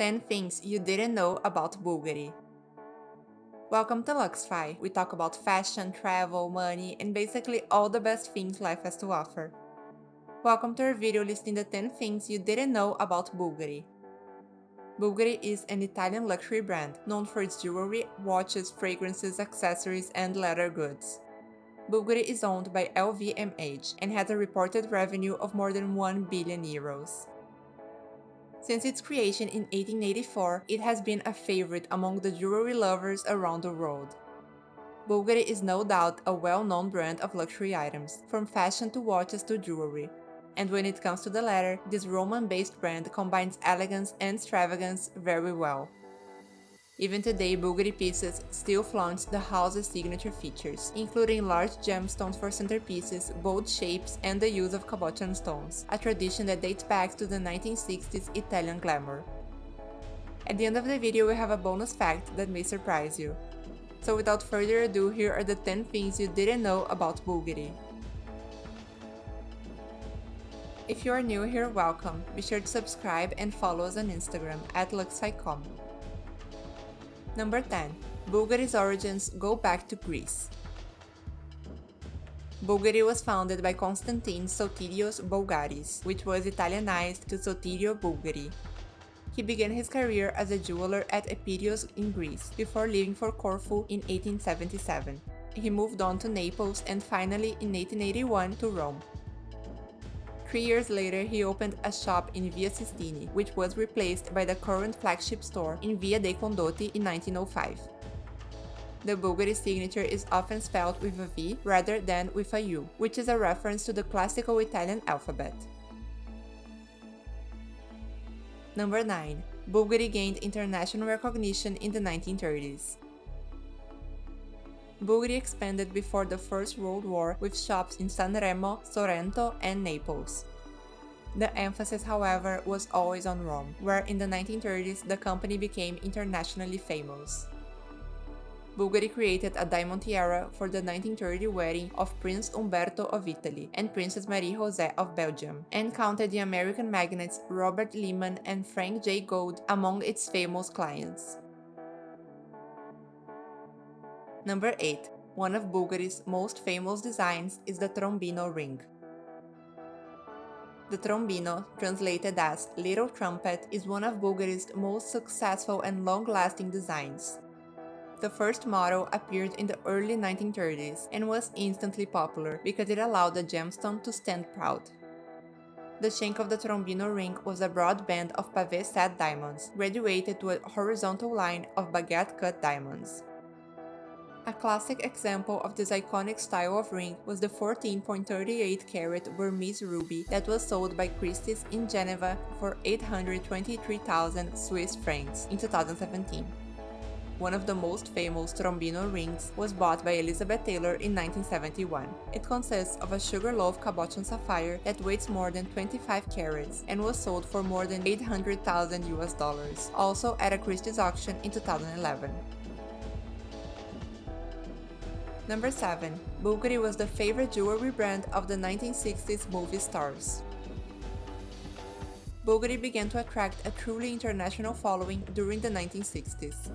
10 things you didn't know about Bulgari. Welcome to LuxFi. We talk about fashion, travel, money, and basically all the best things life has to offer. Welcome to our video listing the 10 things you didn't know about Bulgari. Bulgari is an Italian luxury brand known for its jewelry, watches, fragrances, accessories, and leather goods. Bulgari is owned by LVMH and has a reported revenue of more than 1 billion euros. Since its creation in 1884, it has been a favorite among the jewelry lovers around the world. Bulgari is no doubt a well-known brand of luxury items, from fashion to watches to jewelry. And when it comes to the latter, this Roman-based brand combines elegance and extravagance very well. Even today, Bulgari pieces still flaunt the house's signature features, including large gemstones for centerpieces, bold shapes, and the use of cabochon stones, a tradition that dates back to the 1960s Italian glamour. At the end of the video, we have a bonus fact that may surprise you. So without further ado, here are the 10 things you didn't know about Bulgari. If you are new here, welcome. Be sure to subscribe and follow us on Instagram @luxfi.com. Number 10. Bulgari's origins go back to Greece. Bulgari was founded by Constantine Sotirios Bulgaris, which was Italianized to Sotirio Bulgari. He began his career as a jeweler at Epirus in Greece, before leaving for Corfu in 1877. He moved on to Naples and finally, in 1881, to Rome. 3 years later, he opened a shop in Via Sistini, which was replaced by the current flagship store in Via dei Condotti in 1905. The Bulgari signature is often spelled with a V rather than with a U, which is a reference to the classical Italian alphabet. Number 9. Bulgari gained international recognition in the 1930s. Bulgari expanded before the First World War with shops in Sanremo, Sorrento, and Naples. The emphasis, however, was always on Rome, where in the 1930s the company became internationally famous. Bulgari created a diamond tiara for the 1930 wedding of Prince Umberto of Italy and Princess Marie-José of Belgium, and counted the American magnates Robert Lehman and Frank J. Gold among its famous clients. Number 8. One of Bulgari's most famous designs is the Trombino ring. The Trombino, translated as Little Trumpet, is one of Bulgari's most successful and long-lasting designs. The first model appeared in the early 1930s and was instantly popular because it allowed the gemstone to stand proud. The shank of the Trombino ring was a broad band of pavé-set diamonds, graduated to a horizontal line of baguette-cut diamonds. A classic example of this iconic style of ring was the 14.38 carat Burmese ruby that was sold by Christie's in Geneva for 823,000 Swiss francs in 2017. One of the most famous Trombino rings was bought by Elizabeth Taylor in 1971. It consists of a sugarloaf cabochon sapphire that weighs more than 25 carats and was sold for more than $800,000, also at a Christie's auction in 2011. Number 7. Bulgari was the favorite jewelry brand of the 1960s movie stars. Bulgari began to attract a truly international following during the 1960s.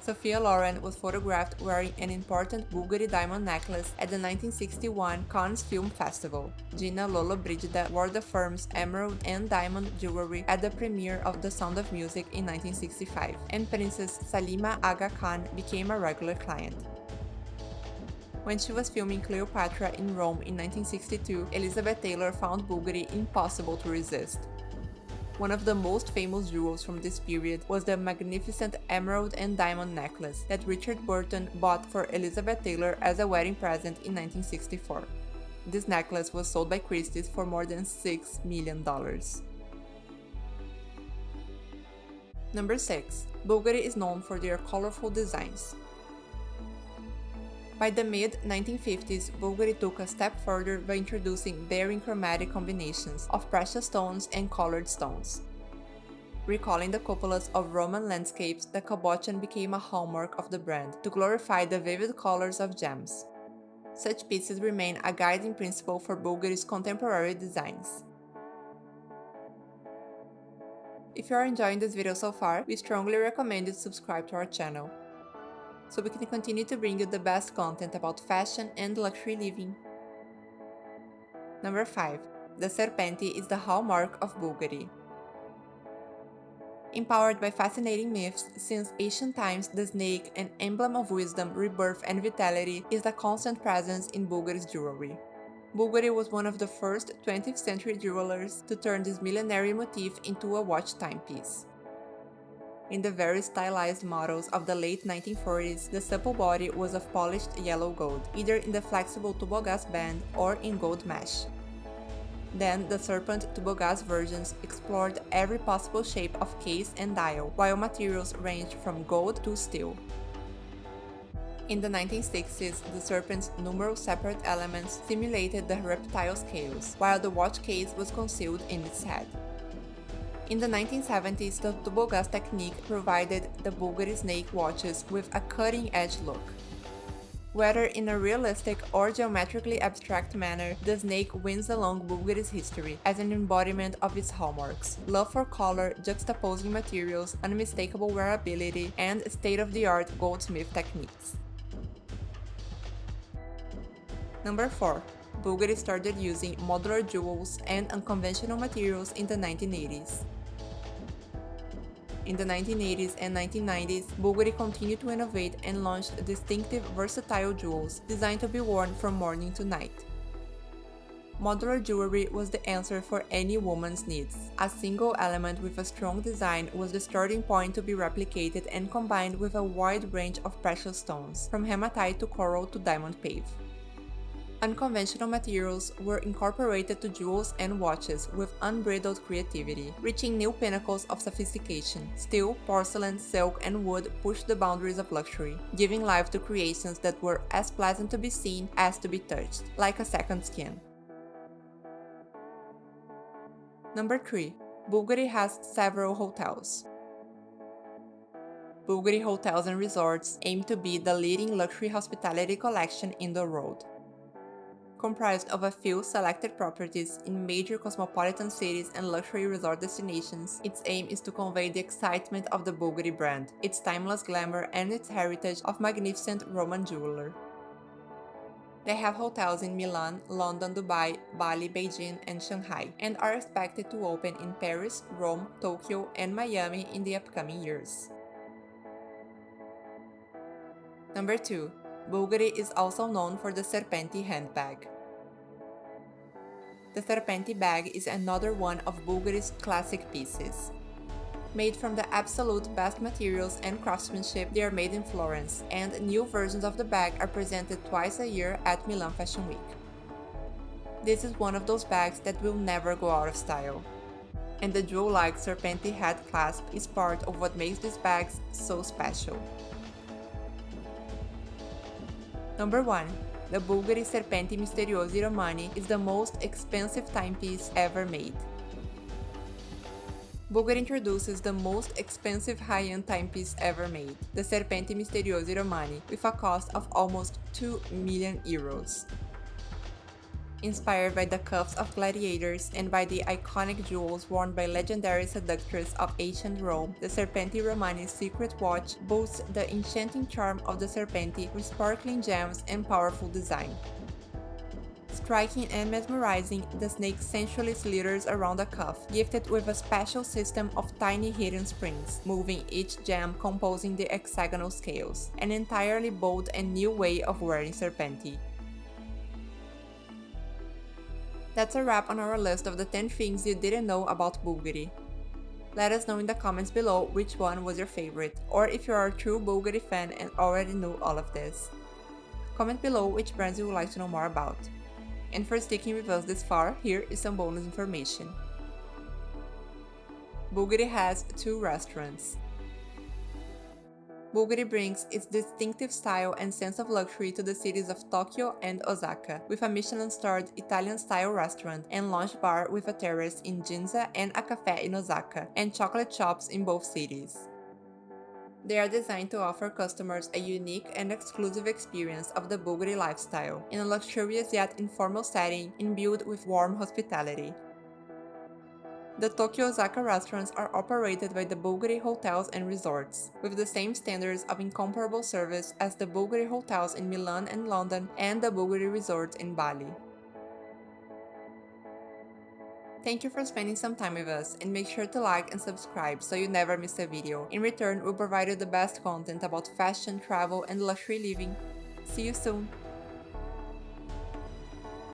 Sophia Loren was photographed wearing an important Bulgari diamond necklace at the 1961 Cannes Film Festival. Gina Lollobrigida wore the firm's emerald and diamond jewelry at the premiere of The Sound of Music in 1965, and Princess Salima Aga Khan became a regular client. When she was filming Cleopatra in Rome in 1962, Elizabeth Taylor found Bulgari impossible to resist. One of the most famous jewels from this period was the magnificent emerald and diamond necklace that Richard Burton bought for Elizabeth Taylor as a wedding present in 1964. This necklace was sold by Christie's for more than $6 million. Number 6. Bulgari is known for their colorful designs. By the mid-1950s, Bulgari took a step further by introducing daring chromatic combinations of precious stones and colored stones. Recalling the cupolas of Roman landscapes, the cabochon became a hallmark of the brand to glorify the vivid colors of gems. Such pieces remain a guiding principle for Bulgari's contemporary designs. If you are enjoying this video so far, we strongly recommend you subscribe to our channel, so we can continue to bring you the best content about fashion and luxury living. Number 5. The Serpenti is the hallmark of Bulgari. Empowered by fascinating myths, since ancient times the snake, an emblem of wisdom, rebirth and vitality, is a constant presence in Bulgari's jewelry. Bulgari was one of the first 20th century jewelers to turn this millenary motif into a watch timepiece. In the very stylized models of the late 1940s, the supple body was of polished yellow gold, either in the flexible tubogaz band or in gold mesh. Then, the serpent tubogaz versions explored every possible shape of case and dial, while materials ranged from gold to steel. In the 1960s, the serpent's numerous separate elements simulated the reptile scales, while the watch case was concealed in its head. In the 1970s, the tubogaz technique provided the Bulgari snake watches with a cutting-edge look. Whether in a realistic or geometrically abstract manner, the snake wins along Bulgari's history as an embodiment of its hallmarks: love for color, juxtaposing materials, unmistakable wearability, and state-of-the-art goldsmith techniques. Number 4. Bulgari started using modular jewels and unconventional materials in the 1980s. In the 1980s and 1990s, Bulgari continued to innovate and launched distinctive, versatile jewels designed to be worn from morning to night. Modular jewelry was the answer for any woman's needs. A single element with a strong design was the starting point to be replicated and combined with a wide range of precious stones, from hematite to coral to diamond pave. Unconventional materials were incorporated to jewels and watches with unbridled creativity, reaching new pinnacles of sophistication. Steel, porcelain, silk, and wood pushed the boundaries of luxury, giving life to creations that were as pleasant to be seen as to be touched, like a second skin. Number 3. Bulgari has several hotels. Bulgari Hotels and Resorts aim to be the leading luxury hospitality collection in the world. Comprised of a few selected properties in major cosmopolitan cities and luxury resort destinations, its aim is to convey the excitement of the Bulgari brand, its timeless glamour, and its heritage of magnificent Roman jeweler. They have hotels in Milan, London, Dubai, Bali, Beijing, and Shanghai, and are expected to open in Paris, Rome, Tokyo, and Miami in the upcoming years. Number 2. Bulgari is also known for the Serpenti handbag. The Serpenti bag is another one of Bulgari's classic pieces. Made from the absolute best materials and craftsmanship, they are made in Florence, and new versions of the bag are presented twice a year at Milan Fashion Week. This is one of those bags that will never go out of style. And the jewel-like Serpenti head clasp is part of what makes these bags so special. Number 1. The Bulgari Serpenti Misteriosi Romani is the most expensive timepiece ever made. Bulgari introduces the most expensive high-end timepiece ever made, the Serpenti Misteriosi Romani, with a cost of almost 2 million euros. Inspired by the cuffs of gladiators and by the iconic jewels worn by legendary seductress of ancient Rome, the Serpenti Romani's secret watch boasts the enchanting charm of the Serpenti with sparkling gems and powerful design. Striking and mesmerizing, the snake sensually slithers around the cuff, gifted with a special system of tiny hidden springs, moving each gem composing the hexagonal scales, an entirely bold and new way of wearing Serpenti. That's a wrap on our list of the 10 things you didn't know about Bulgari. Let us know in the comments below which one was your favorite, or if you are a true Bulgari fan and already knew all of this. Comment below which brands you would like to know more about. And for sticking with us this far, here is some bonus information. Bulgari has 2 restaurants. Bulgari brings its distinctive style and sense of luxury to the cities of Tokyo and Osaka, with a Michelin-starred Italian-style restaurant and lounge bar with a terrace in Ginza and a cafe in Osaka, and chocolate shops in both cities. They are designed to offer customers a unique and exclusive experience of the Bulgari lifestyle, in a luxurious yet informal setting imbued with warm hospitality. The Tokyo Osaka restaurants are operated by the Bulgari Hotels and Resorts, with the same standards of incomparable service as the Bulgari Hotels in Milan and London and the Bulgari Resorts in Bali. Thank you for spending some time with us, and make sure to like and subscribe so you never miss a video. In return, we'll provide you the best content about fashion, travel, and luxury living. See you soon!